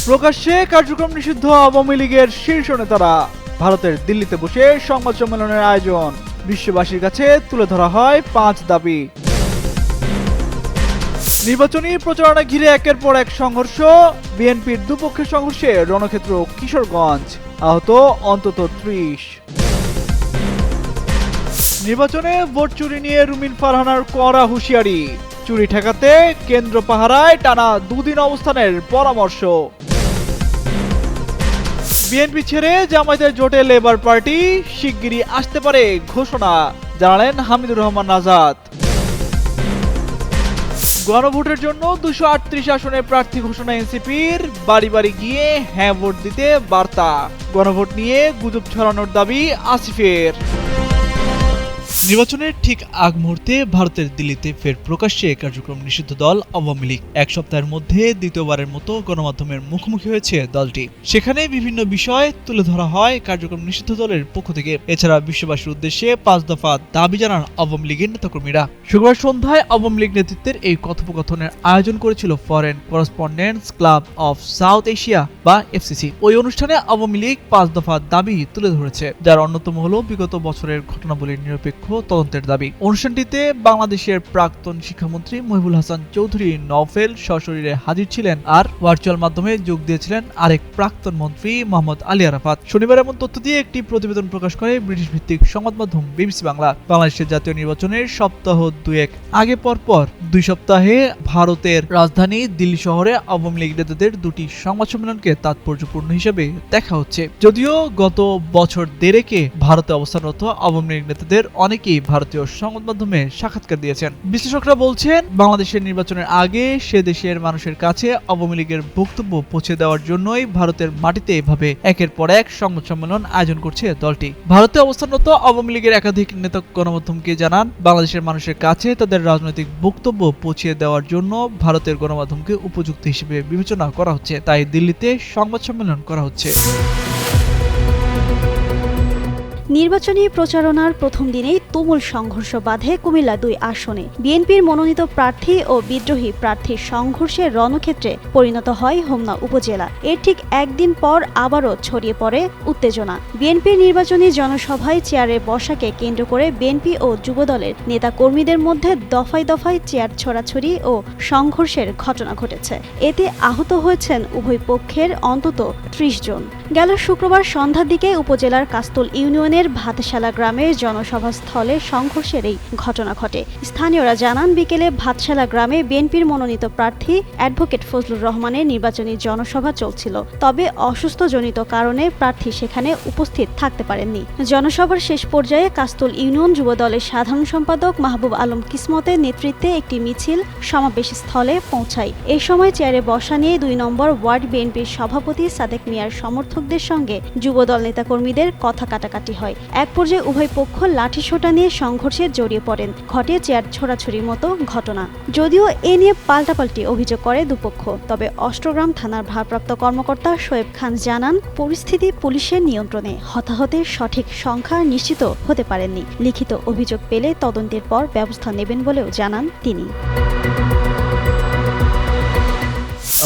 প্রকাশ্যে কার্যক্রম নিষিদ্ধ আওয়ামী লীগের শীর্ষ নেতারা। ভারতের দিল্লিতে বসে সংবাদ সম্মেলনের আয়োজন। বিশ্ববাসীর কাছে তুলে ধরা হয় 5 দাবি। নির্বাচনী প্রচারণা ঘিরে একের পর এক সংঘর্ষ। বিএনপির দুপক্ষের সংঘর্ষে রণক্ষেত্র কিশোরগঞ্জ, আহত অন্তত 30। নির্বাচনে ভোট চুরি নিয়ে রুমিন ফারহানার কড়া হুঁশিয়ারি। চুরি ঠেকাতে কেন্দ্র পাহারায় টানা 2 দিন অবস্থানের পরামর্শ। বিএনপি ছেড়ে জামায়াতের জোটে লেবার পার্টি, শিগগিরই আসতে পারে ঘোষণা, জানালেন হামিদুর রহমান আজাদ। গণভোটের জন্য 238 আসনে প্রার্থী ঘোষণা এনসিপির, বাড়ি বাড়ি গিয়ে হ্যাঁ ভোট দিতে বার্তা। গণভোট নিয়ে গুজব ছড়ানোর দাবি আসিফের। নির্বাচনের ঠিক আগ মুহূর্তে ভারতের দিল্লিতে ফের প্রকাশ্যে কার্যক্রম নিষিদ্ধ দল আওয়ামী লীগ। এক সপ্তাহের মধ্যে দ্বিতীয়বারের মতো গণমাধ্যমের মুখোমুখি হয়েছে দলটি। সেখানে বিভিন্ন বিষয় তুলে ধরা হয় কার্যক্রম নিষিদ্ধ দলের পক্ষ থেকে। এছাড়া বিশ্ববাসীর উদ্দেশ্যে 5 দফা দাবি জানান আওয়ামী লীগের নেতাকর্মীরা। শুক্রবার সন্ধ্যায় আওয়ামী লীগ নেতৃত্বের এই কথোপকথনের আয়োজন করেছিল foreign correspondents club of south Asia বা এফসিসি। ওই অনুষ্ঠানে আওয়ামী লীগ 5 দফা দাবি তুলে ধরেছে, যার অন্যতম হল বিগত বছরের ঘটনাবলীর নিরপেক্ষ তদন্তের দাবি। অনুষ্ঠানটিতে বাংলাদেশের প্রাক্তন শিক্ষামন্ত্রী মহিবুল হাসান চৌধুরী নওফেল সশরীরে হাজির ছিলেন, আর ভার্চুয়াল মাধ্যমে যোগ দিয়েছিলেন আরেক প্রাক্তন মন্ত্রী মোহাম্মদ আলী আরাফাত। শনিবার এমন তথ্য দিয়ে একটি প্রতিবেদন প্রকাশ করে ব্রিটিশ ভিত্তিক সংবাদ মাধ্যম বিবিসি বাংলা। বাংলাদেশের জাতীয় নির্বাচনের সপ্তাহ 2 আগে পরপর 2 সপ্তাহে ভারতের রাজধানী দিল্লি শহরে আওয়ামী লীগ নেতাদের 2টি সংবাদ সম্মেলনকে তাৎপর্যপূর্ণ হিসেবে দেখা হচ্ছে। যদিও গত বছর 1.5 ভারতে অবস্থানরত আওয়ামী লীগ নেতাদের অনেকেই ভারতীয় সংবাদ মাধ্যমে সাক্ষাৎকার দিয়েছেন। বিশ্লেষকরা বলছেন, বাংলাদেশের নির্বাচনের আগে সে দেশের মানুষের কাছে আওয়ামী লীগের বক্তব্য পৌঁছে দেওয়ার জন্যই ভারতের মাটিতে এভাবে একের পর এক সংবাদ সম্মেলন আয়োজন করছে দলটি। ভারতে অবস্থানরত আওয়ামী লীগের একাধিক নেতা গণমাধ্যমকে জানান, বাংলাদেশের মানুষের কাছে তাদের রাজনৈতিক বক্তব্য পৌঁছে দেওয়ার জন্য ভারতের গণমাধ্যমকে উপযুক্ত হিসেবে বিবেচনা করা হচ্ছে, তাই দিল্লিতে সংবাদ সম্মেলন করা হচ্ছে। নির্বাচনী প্রচারণার প্রথম দিনেই তুমুল সংঘর্ষ বাধে কুমিল্লা 2 আসনে। বিএনপির মনোনীত প্রার্থী ও বিদ্রোহী প্রার্থীর সংঘর্ষে রণক্ষেত্রে পরিণত হয় হোমনা উপজেলা। এর ঠিক একদিন পর আবারও ছড়িয়ে পড়ে উত্তেজনা। বিএনপির নির্বাচনী জনসভায় চেয়ারে বসাকে কেন্দ্র করে বিএনপি ও যুবদলের নেতা কর্মীদের মধ্যে দফায় দফায় চেয়ার ছড়াছড়ি ও সংঘর্ষের ঘটনা ঘটেছে। এতে আহত হয়েছেন উভয় পক্ষের অন্তত 30 জন। গেল শুক্রবার সন্ধ্যার দিকে উপজেলার কাস্তল ইউনিয়নের ভাতশালা গ্রামের জনসভাস্থলে সংঘর্ষের এই ঘটনা ঘটে। স্থানীয়রা জানান, বিকেলে ভাতশালা গ্রামে বিএনপির মনোনীত প্রার্থী অ্যাডভোকেট ফজলুর রহমানের নির্বাচনী জনসভা চলছিল। তবে অসুস্থজনিত কারণে প্রার্থী সেখানে উপস্থিত থাকতে পারেননি। জনসভার শেষ পর্যায়ে কাস্তল ইউনিয়ন যুবদলের সাধারণ সম্পাদক মাহবুব আলম কিসমতের নেতৃত্বে একটি মিছিল সমাবেশ স্থলে পৌঁছায়। এই সময় চেয়ারে বসা নিয়ে 2 নম্বর ওয়ার্ড বিএনপির সভাপতি সাদেক মিয়ার সমর্থকদের সঙ্গে যুবদল নেতাকর্মীদের কথা কাটাকাটি হয়। এক পর্যায়ে উভয় পক্ষ লাঠিসোঁটা নিয়ে সংঘর্ষে জড়িয়ে পড়েন। ঘটে চেয়ার ছোড়াছড়ির মতো ঘটনা। যদিও এ নিয়ে পাল্টাপাল্টি অভিযোগ করে দুপক্ষ, তবে অষ্টগ্রাম থানার ভারপ্রাপ্ত কর্মকর্তা শোয়েব খান জানান, পরিস্থিতি পুলিশের নিয়ন্ত্রণে। হতাহতের সঠিক সংখ্যা নিশ্চিত হতে পারেননি। লিখিত অভিযোগ পেলে তদন্তের পর ব্যবস্থা নেবেন বলেও জানান তিনি।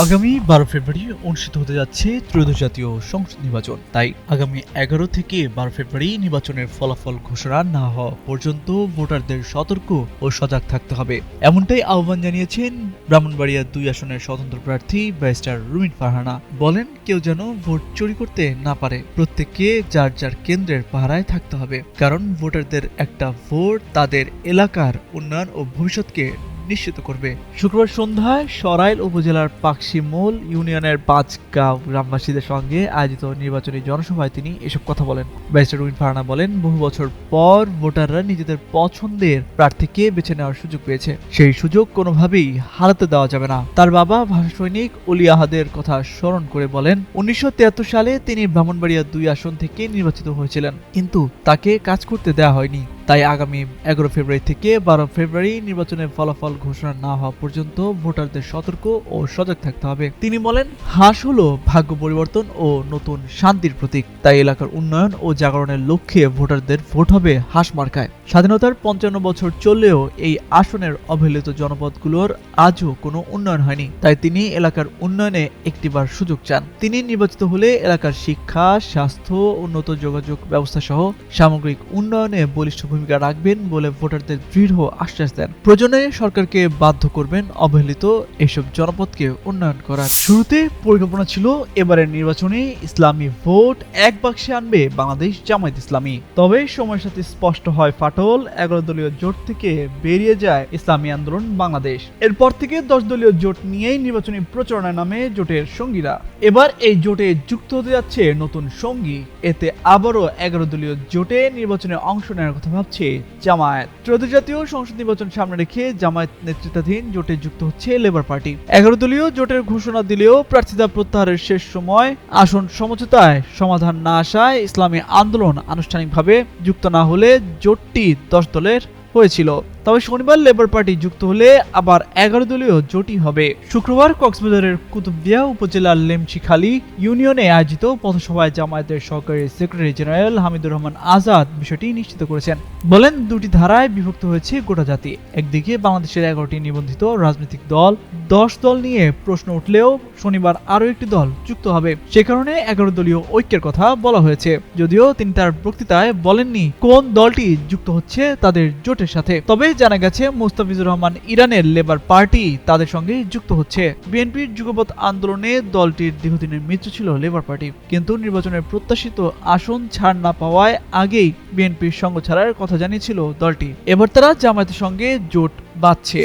আগামী 12 ফেব্রুয়ারি অনুষ্ঠিত হতে যাচ্ছে ত্রয়োদশ জাতীয় সংসদ নির্বাচন। তাই আগামী 11 থেকে 12 ফেব্রুয়ারি নির্বাচনের ফলাফল ঘোষণা না হওয়া পর্যন্ত ভোটারদের সতর্ক ও সজাগ থাকতে হবে, এমনটাই আহ্বান জানিয়েছেন ব্রাহ্মণবাড়িয়া 2 আসনের স্বতন্ত্র প্রার্থী ব্যারিস্টার রুমিন ফারহানা। বলেন, কেউ যেন ভোট চুরি করতে না পারে। প্রত্যেককে যার যার কেন্দ্রের পাহারায় থাকতে হবে, কারণ ভোটারদের একটা ভোট তাদের এলাকার উন্নয়ন ও ভবিষ্যৎকে নিশ্চিত করবে। শুক্রবার সন্ধ্যায় সরাইল উপজেলার পাকশিমুল ইউনিয়নের 5 গাঁও গ্রামবাসীদের সঙ্গে আয়োজিত নির্বাচনী জনসভায় তিনি এসব কথা বলেন। ব্যারিস্টার রুমিন ফারহানা বলেন, বহু বছর পর ভোটাররা নিজেদের পছন্দের প্রার্থীকে বেছে নেওয়ার সুযোগ পেয়েছে। সেই সুযোগ কোনোভাবেই হারাতে দেওয়া যাবে না। তার বাবা ভাষা সৈনিক অলি আহাদের কথা স্মরণ করে বলেন, 1973 সালে তিনি ব্রাহ্মণবাড়িয়া 2 আসন থেকে নির্বাচিত হয়েছিলেন, কিন্তু তাকে কাজ করতে দেওয়া হয়নি। তাই আগামী 11 ফেব্রুয়ারি থেকে 12 ফেব্রুয়ারি নির্বাচনের ফলাফল ঘোষণা না হওয়া পর্যন্ত ভোটারদের সতর্ক ও সজাগ থাকতে হবে। তিনি বলেন, হাঁস হলো ভাগ্য পরিবর্তন ও নতুন শান্তির প্রতীক। তাই এলাকার উন্নয়ন ও জাগরণের লক্ষ্যে ভোটারদের ভোট হবে হাঁস মার্কায়। স্বাধীনতার 55 বছর চললেও এই আসনের অবহেলিত জনপদগুলোর আজও কোনো উন্নয়ন হয়নি। তাই তিনি এলাকার উন্নয়নে একটিবার সুযোগ চান। তিনি নির্বাচিত হলে এলাকার শিক্ষা, স্বাস্থ্য, উন্নত যোগাযোগ ব্যবস্থা সহ সামগ্রিক উন্নয়নে বলিষ্ঠ ভূমিকা রাখবেন বলে ভোটারদের দৃঢ় আশ্বাস দেন। প্রয়োজনে সরকারকে বাধ্য করবেন অবহেলিত এসব জনপদকে উন্নয়ন করার। শুরুতে পরিকল্পনা ছিল এবারের নির্বাচনে ইসলামী ভোট এক বাক্সে আনবে বাংলাদেশ জামায়াত ইসলামী। তবে সময়ের সাথে স্পষ্ট হয় ফাটল, 11 দলীয় জোট থেকে বেরিয়ে যায় ইসলামী আন্দোলন বাংলাদেশ। এরপর থেকে 10 দলীয় জোট নিয়েই নির্বাচনী প্রচারণায় নামে জোটের সঙ্গীরা। এবার এই জোটে যুক্ত হতে যাচ্ছে নতুন সঙ্গী। এতে আবারও 11 দলীয় জোটে নির্বাচনে অংশ নেওয়ার কথা ভাবছে জামায়াত। ত্রয়োদশ জাতীয় সংসদ নির্বাচন সামনে রেখে জামায়াত নেতৃত্বাধীন জোটে যুক্ত হচ্ছে লেবার পার্টি। 11 দলীয় জোটের ঘোষণা দিলেও প্রার্থিতা প্রত্যাহারের শেষ সময় আসন সমঝোতায় সমাধান না আসায় ইসলামী আন্দোলন আনুষ্ঠানিকভাবে যুক্ত না হলে জোটটি 10 দলের হয়েছিল। তবে শনিবার লেবার পার্টি যুক্ত হলে আবার 11 দলীয় জোটই হবে। শুক্রবার কক্সবাজারের কুতুবদিয়া উপজেলার লেমচিখালী ইউনিয়নে আয়োজিত পথসভায় জামায়াতের সহকারী সেক্রেটারি জেনারেল হামিদুর রহমান আজাদ বিষয়টি নিশ্চিত করেছেন। বলেন, দুটি ধারায় বিভক্ত হয়েছে গোটা জাতি। একদিকে বাংলাদেশের 11টি নিবন্ধিত রাজনৈতিক দল, 10 দল নিয়ে প্রশ্ন উঠলেও শনিবার আরও একটি দল যুক্ত হবে। সে কারণে 11 দলীয় ঐক্যের কথা বলা হয়েছে। যদিও তিনি তার বক্তৃতায় বলেননি কোন দলটি যুক্ত হচ্ছে তাদের জোটের সাথে। তবে জানা গেছে মুস্তাফিজুর রহমান ইরানের লেবার পার্টি তাদের সঙ্গে যুক্ত হচ্ছে। বিএনপির যুগপৎ আন্দোলনে দলটির দীর্ঘদিনের মিত্র ছিল লেবার পার্টি, কিন্তু নির্বাচনের প্রত্যাশিত আসন ছাড় না পাওয়ায় আগেই বিএনপির সঙ্গ ছাড়ার কথা জানিয়েছিল দলটি। এবার তারা জামায়াতের সঙ্গে জোট বাঁধছে।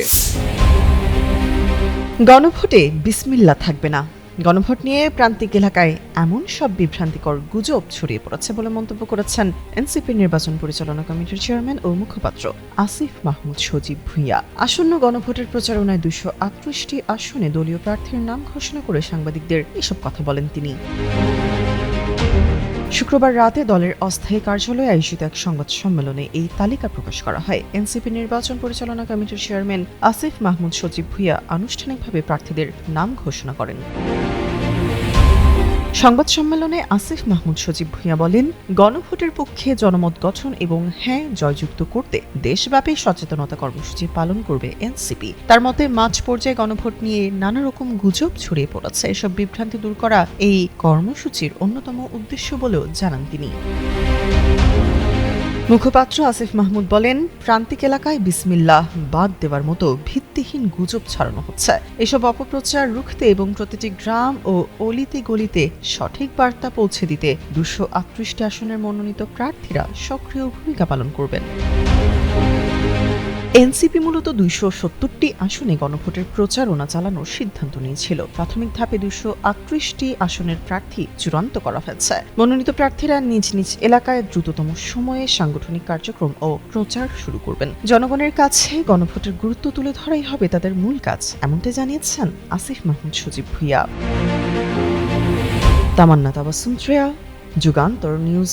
গণভোটে বিসমিল্লাহ থাকবে না। গণভোট নিয়ে প্রান্তিক এলাকায় এমন সব বিভ্রান্তিকর গুজব ছড়িয়ে পড়েছে বলে মন্তব্য করেছেন এনসিপি নির্বাচন পরিচালনা কমিটির চেয়ারম্যান ও মুখপাত্র আসিফ মাহমুদ সজীব ভুঁইয়া। আসন্ন গণভোটের প্রচারণায় 238টি আসনে দলীয় প্রার্থীর নাম ঘোষণা করে সাংবাদিকদের এসব কথা বলেন তিনি। শুক্রবার রাতে দলের অস্থায়ী কার্যালয়ে আয়োজিত এক সংবাদ সম্মেলনে এই তালিকা প্রকাশ করা হয়। এনসিপি নির্বাচন পরিচালনা কমিটির চেয়ারম্যান আসিফ মাহমুদ সজীব ভুঁইয়া আনুষ্ঠানিকভাবে প্রার্থীদের নাম ঘোষণা করেন। সংবাদ সম্মেলনে আসিফ মাহমুদ সজীব ভুঁইয়া বলেন, গণভোটের পক্ষে জনমত গঠন এবং হ্যাঁ জয়যুক্ত করতে দেশব্যাপী সচেতনতা কর্মসূচি পালন করবে এনসিপি। তার মতে মাঝ পর্যায়ে গণভোট নিয়ে নানা রকম গুজব ছড়িয়ে পড়েছে। এসব বিভ্রান্তি দূর করা এই কর্মসূচির অন্যতম উদ্দেশ্য বলেও জানান তিনি। মুখপাত্র আসিফ মাহমুদ বলেন, প্রান্তিক এলাকায় বিসমিল্লাহ বাদ দেওয়ার মতো ভিত্তিহীন গুজব ছড়ানো হচ্ছে। এসব অপপ্রচার রুখতে এবং প্রতিটি গ্রাম ও অলিতে গলিতে সঠিক বার্তা পৌঁছে দিতে 238টি আসনের মনোনীত প্রার্থীরা সক্রিয় ভূমিকা পালন করবেন। এনসিপি মূলত 270টি আসনে গণভোটের প্রচারণা চালানোর সিদ্ধান্ত নিয়েছিল। প্রাথমিক ধাপে 238টি আসনের প্রার্থী চূড়ান্ত করা হয়েছে। মনোনীত প্রার্থীরা নিজ নিজ এলাকায় দ্রুততম সময়ে সাংগঠনিক কার্যক্রম ও প্রচার শুরু করবেন। জনগণের কাছে গণভোটের গুরুত্ব তুলে ধরাই হবে তাদের মূল কাজ, এমনটাই জানিয়েছেন আসিফ মাহমুদ সজীব ভুঁইয়া। তামান্না তাবাসসুম, যুগান্তর নিউজ।